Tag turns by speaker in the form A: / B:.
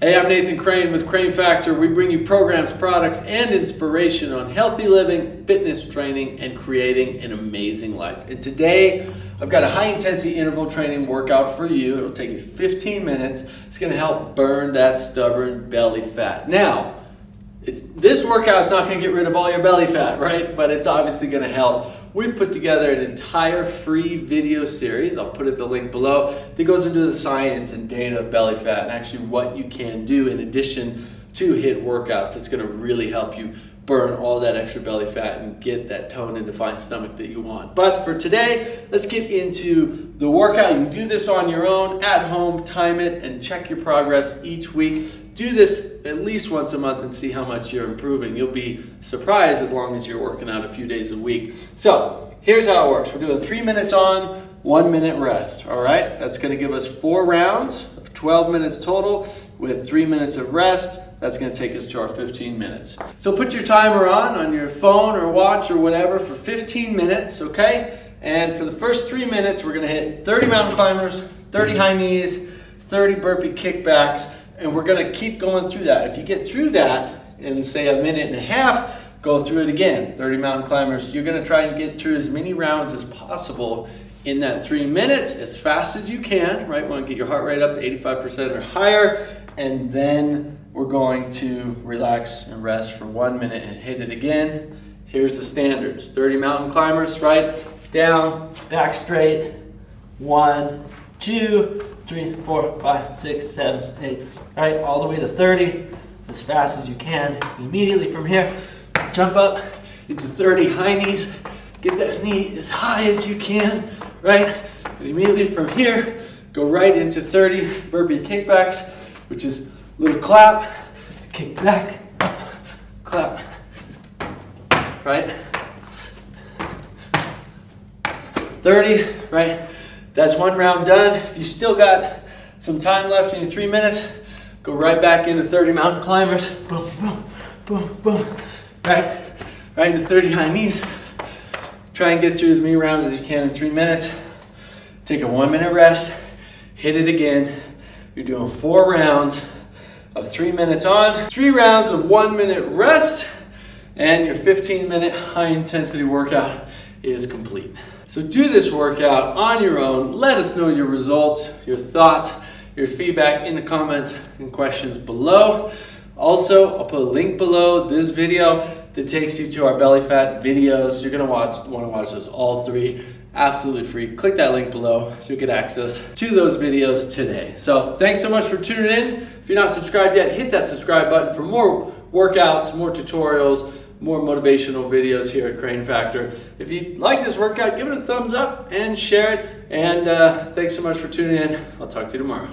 A: Hey, I'm Nathan Crane with Crane Factor. We bring you programs, products, and inspiration on healthy living, fitness training, and creating an amazing life. And today, I've got a high-intensity interval training workout for you. It'll take you 15 minutes. It's going to help burn that stubborn belly fat. Now, this workout's not going to get rid of all your belly fat, right? But it's obviously going to help. We've put together an entire free video series, I'll put the link below, that goes into the science and data of belly fat and actually what you can do in addition to HIIT workouts. It's going to really help you burn all that extra belly fat and get that toned and defined stomach that you want. But for today, let's get into the workout. You can do this on your own, at home, time it, and check your progress each week. Do this at least once a month and see how much you're improving. You'll be surprised as long as you're working out a few days a week. So here's how it works. We're doing 3 minutes on, 1 minute rest. All right, that's going to give us 4 rounds of 12 minutes total with 3 minutes of rest. That's going to take us to our 15 minutes. So put your timer on your phone or watch or whatever for 15 minutes, okay? And for the first 3 minutes, we're going to hit 30 mountain climbers, 30 high knees, 30 burpee kickbacks, and we're going to keep going through that. If you get through that in, say, a minute and a half, go through it again. 30 mountain climbers. You're going to try and get through as many rounds as possible in that 3 minutes, as fast as you can, right? Want to get your heart rate up to 85% or higher, and then we're going to relax and rest for 1 minute and hit it again. Here's the standards. 30 mountain climbers, right? Down, back straight. 1, 2, 3, 4, 5, 6, 7, 8. All right, all the way to 30, as fast as you can. Immediately from here, jump up into 30 high knees. Get that knee as high as you can, right? And immediately from here, go right into 30 burpee kickbacks, which is a little clap, kick back, up, clap, right? 30, right? That's 1 round done. If you still got some time left in your 3 minutes, go right back into 30 mountain climbers. Boom, boom, boom, boom. Right into 30 high knees. Try and get through as many rounds as you can in 3 minutes. Take a 1 minute rest. Hit it again. You're doing 4 rounds of 3 minutes on, 3 rounds of 1 minute rest, and your 15-minute high-intensity workout is complete. So do this workout on your own. Let us know your results, your thoughts, your feedback in the comments and questions below. Also, I'll put a link below this video that takes you to our belly fat videos. You're gonna want to watch those all 3 absolutely free. Click that link below so you'll get access to those videos today. So thanks so much for tuning in. If you're not subscribed yet, hit that subscribe button for more workouts, more tutorials, more motivational videos here at Crane Factor. If you like this workout, give it a thumbs up and share it. And thanks so much for tuning in. I'll talk to you tomorrow.